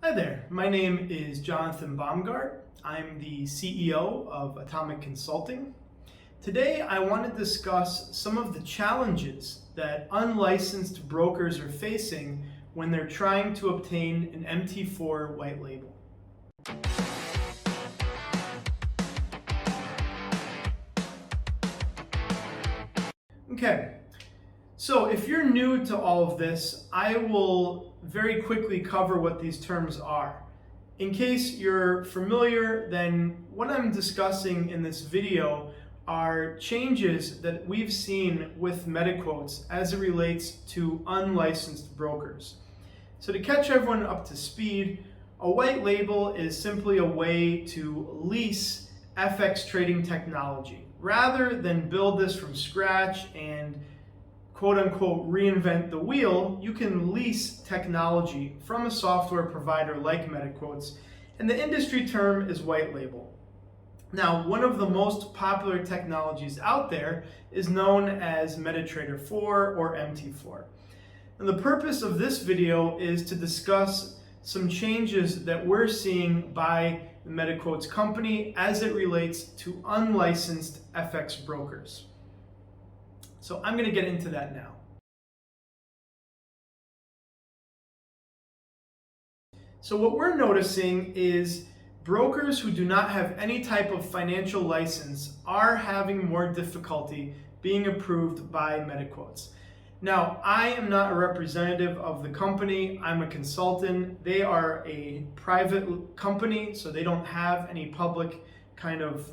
Hi there, my name is Jonathan Baumgart. I'm the CEO of Atomiq Consulting. Today I want to discuss some of the challenges that unlicensed brokers are facing when they're trying to obtain an MT4 white label. Okay, so if you're new to all of this, I will very quickly cover what these terms are. In case you're familiar, then what I'm discussing in this video are changes that we've seen with MetaQuotes as it relates to unlicensed brokers. So to catch everyone up to speed, a white label is simply a way to lease FX trading technology. Rather than build this from scratch and quote-unquote reinvent the wheel, you can lease technology from a software provider like MetaQuotes, and the industry term is white label. Now, one of the most popular technologies out there is known as MetaTrader 4 or MT4. And the purpose of this video is to discuss some changes that we're seeing by the MetaQuotes company as it relates to unlicensed FX brokers. So I'm going to get into that now. So what we're noticing is brokers who do not have any type of financial license are having more difficulty being approved by MetaQuotes. Now, I am not a representative of the company. I'm a consultant. They are a private company, so they don't have any public kind of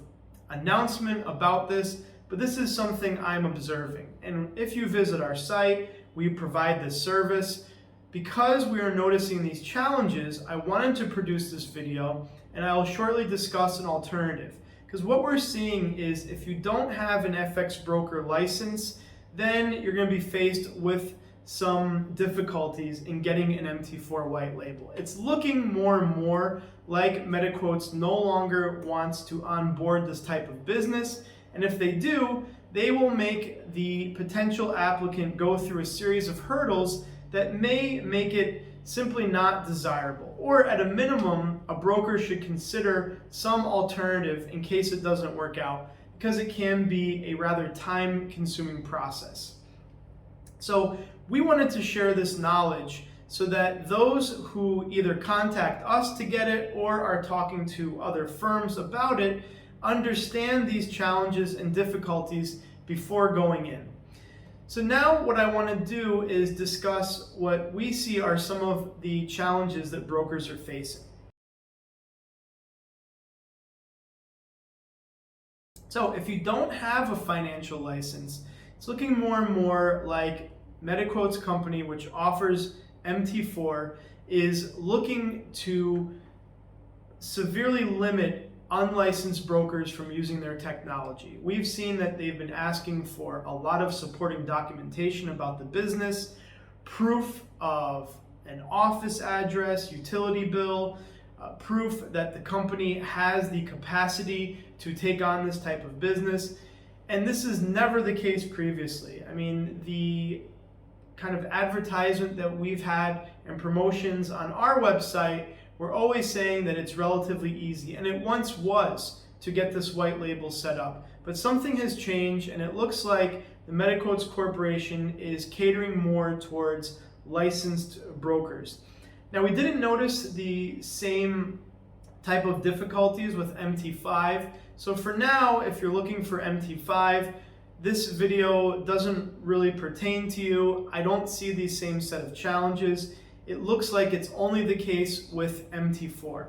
announcement about this. But this is something I'm observing. And if you visit our site, we provide this service. Because we are noticing these challenges, I wanted to produce this video, and I will shortly discuss an alternative. Because what we're seeing is if you don't have an FX broker license, then you're going to be faced with some difficulties in getting an MT4 white label. It's looking more and more like MetaQuotes no longer wants to onboard this type of business. And if they do, they will make the potential applicant go through a series of hurdles that may make it simply not desirable. Or at a minimum, a broker should consider some alternative in case it doesn't work out, because it can be a rather time-consuming process. So we wanted to share this knowledge so that those who either contact us to get it or are talking to other firms about it understand these challenges and difficulties before going in. So now what I want to do is discuss what we see are some of the challenges that brokers are facing. So if you don't have a financial license, it's looking more and more like MetaQuotes company, which offers MT4, is looking to severely limit unlicensed brokers from using their technology. We've seen that they've been asking for a lot of supporting documentation about the business, proof of an office address, utility bill, proof that the company has the capacity to take on this type of business. And this is never the case previously. I mean, the kind of advertisement that we've had and promotions on our website, we're always saying that it's relatively easy, and it once was to get this white label set up. But something has changed, and it looks like the MetaQuotes Corporation is catering more towards licensed brokers. Now, we didn't notice the same type of difficulties with MT5. So for now, if you're looking for MT5, this video doesn't really pertain to you. I don't see the same set of challenges. It looks like it's only the case with MT4.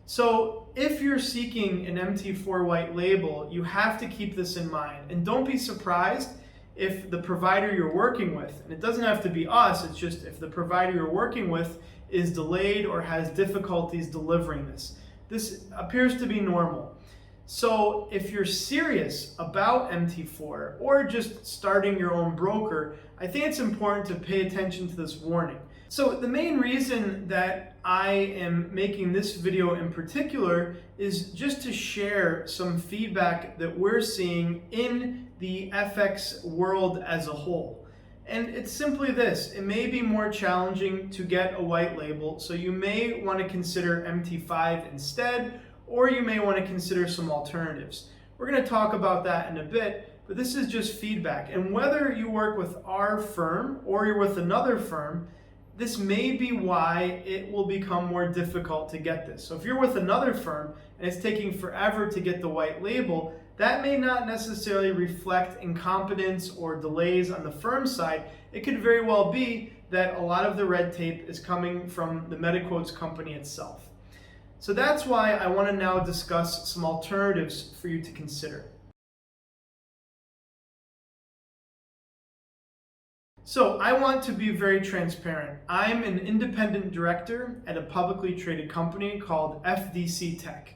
So if you're seeking an MT4 white label, you have to keep this in mind. And don't be surprised if the provider you're working with, and it doesn't have to be us, it's just if the provider you're working with is delayed or has difficulties delivering this. This appears to be normal. So if you're serious about MT4 or just starting your own broker, I think it's important to pay attention to this warning. So the main reason that I am making this video in particular is just to share some feedback that we're seeing in the FX world as a whole. And it's simply this: it may be more challenging to get a white label, so you may want to consider MT5 instead, or you may want to consider some alternatives. We're going to talk about that in a bit, but this is just feedback. And whether you work with our firm or you're with another firm, this may be why it will become more difficult to get this. So if you're with another firm and it's taking forever to get the white label, that may not necessarily reflect incompetence or delays on the firm side. It could very well be that a lot of the red tape is coming from the MT4 company itself. So that's why I want to now discuss some alternatives for you to consider. So I want to be very transparent. I'm an independent director at a publicly traded company called FDC Tech.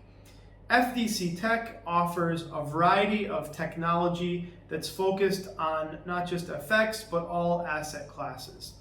FDC Tech offers a variety of technology that's focused on not just FX, but all asset classes.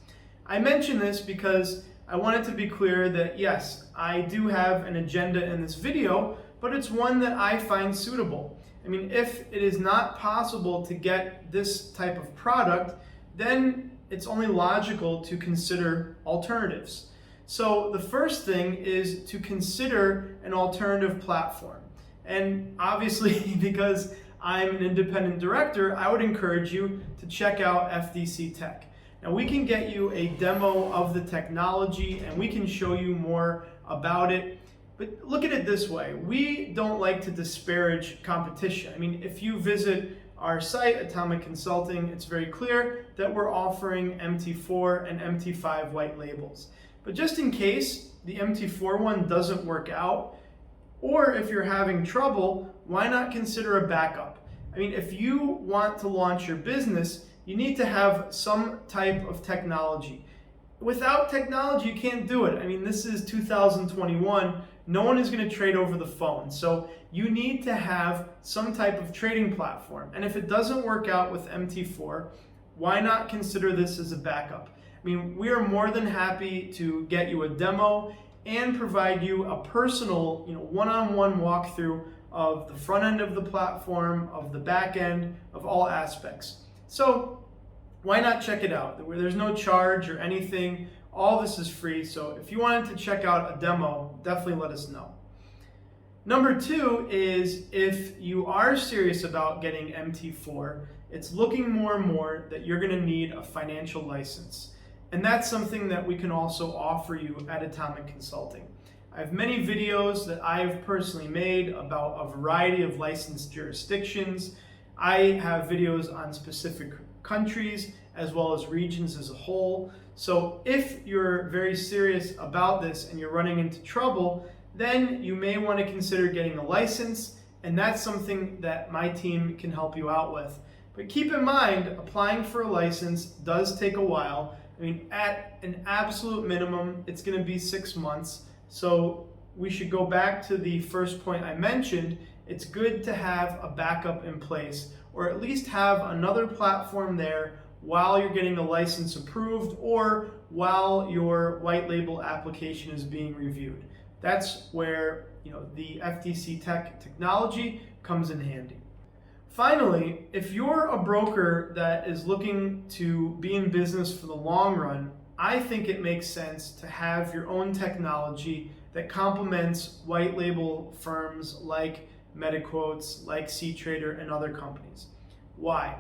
I mention this because I want it to be clear that yes, I do have an agenda in this video, but it's one that I find suitable. I mean, if it is not possible to get this type of product, then it's only logical to consider alternatives. So the first thing is to consider an alternative platform. And obviously, because I'm an independent director, I would encourage you to check out FDC Tech. Now we can get you a demo of the technology and we can show you more about it. But look at it this way: we don't like to disparage competition. I mean, if you visit our site, Atomiq Consulting, it's very clear that we're offering MT4 and MT5 white labels. But just in case the MT4 one doesn't work out, or if you're having trouble, why not consider a backup? I mean, if you want to launch your business, you need to have some type of technology. Without technology, you can't do it. I mean, this is 2021. No one is going to trade over the phone. So you need to have some type of trading platform. And if it doesn't work out with MT4, why not consider this as a backup? I mean, we are more than happy to get you a demo and provide you a personal, one-on-one walkthrough of the front end of the platform, of the back end, of all aspects. So why not check it out? There's no charge or anything. All this is free. So if you wanted to check out a demo, definitely let us know. Number two is, if you are serious about getting MT4, it's looking more and more that you're going to need a financial license. And that's something that we can also offer you at Atomiq Consulting. I have many videos that I've personally made about a variety of licensed jurisdictions. I have videos on specific countries as well as regions as a whole. So if you're very serious about this and you're running into trouble, then you may want to consider getting a license, and that's something that my team can help you out with. But keep in mind, applying for a license does take a while. I mean, at an absolute minimum, it's going to be 6 months. So we should go back to the first point I mentioned. It's good to have a backup in place, or at least have another platform there while you're getting the license approved or while your white label application is being reviewed. That's where the FDC Tech technology comes in handy. Finally, if you're a broker that is looking to be in business for the long run, I think it makes sense to have your own technology that complements white label firms like MT4, like C-Trader, and other companies. Why?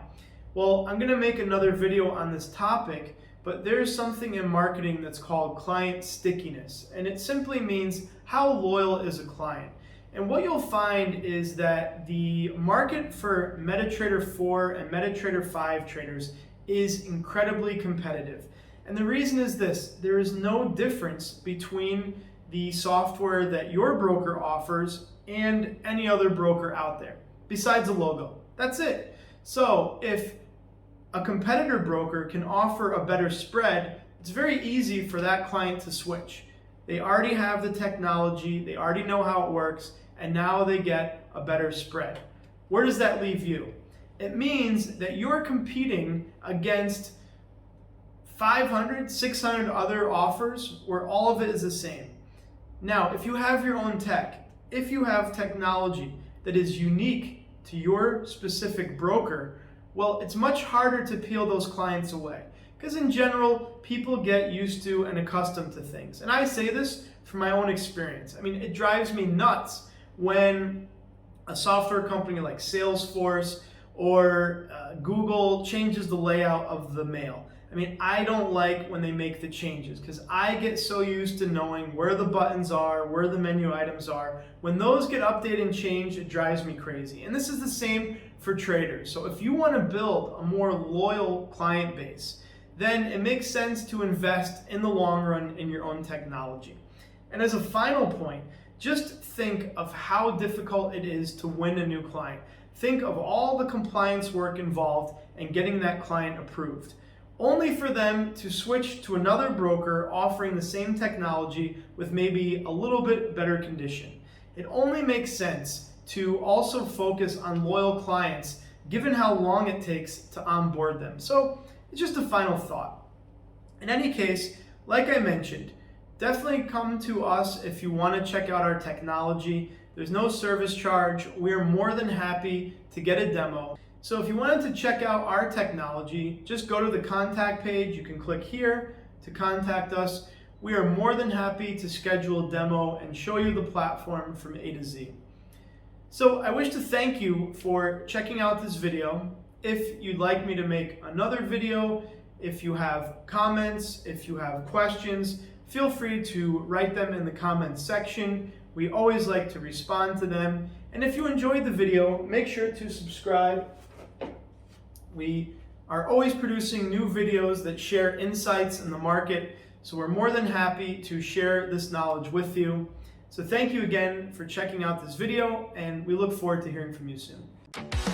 Well, I'm going to make another video on this topic, but there's something in marketing that's called client stickiness, and it simply means how loyal is a client. And what you'll find is that the market for MetaTrader 4 and MetaTrader 5 traders is incredibly competitive. And the reason is this: there is no difference between the software that your broker offers and any other broker out there, besides a logo. That's it. So if a competitor broker can offer a better spread, it's very easy for that client to switch. They already have the technology, they already know how it works, and now they get a better spread. Where does that leave you? It means that you're competing against 500, 600 other offers where all of it is the same. Now, if you have your own tech, if you have technology that is unique to your specific broker, well, it's much harder to peel those clients away. because in general, people get used to and accustomed to things. And I say this from my own experience. I mean, it drives me nuts when a software company like Salesforce or Google changes the layout of the mail. I mean, I don't like when they make the changes because I get so used to knowing where the buttons are, where the menu items are. When those get updated and changed, it drives me crazy. And this is the same for traders. So if you want to build a more loyal client base, then it makes sense to invest in the long run in your own technology. And as a final point, just think of how difficult it is to win a new client. Think of all the compliance work involved in getting that client approved, only for them to switch to another broker offering the same technology with maybe a little bit better condition. It only makes sense to also focus on loyal clients given how long it takes to onboard them. So it's just a final thought. In any case, like I mentioned, definitely come to us if you want to check out our technology. There's no service charge. We're more than happy to get a demo. So if you wanted to check out our technology, just go to the contact page. You can click here to contact us. We are more than happy to schedule a demo and show you the platform from A to Z. So I wish to thank you for checking out this video. If you'd like me to make another video, if you have comments, if you have questions, feel free to write them in the comments section. We always like to respond to them. And if you enjoyed the video, make sure to subscribe. We are always producing new videos that share insights in the market, so we're more than happy to share this knowledge with you. So thank you again for checking out this video, and we look forward to hearing from you soon.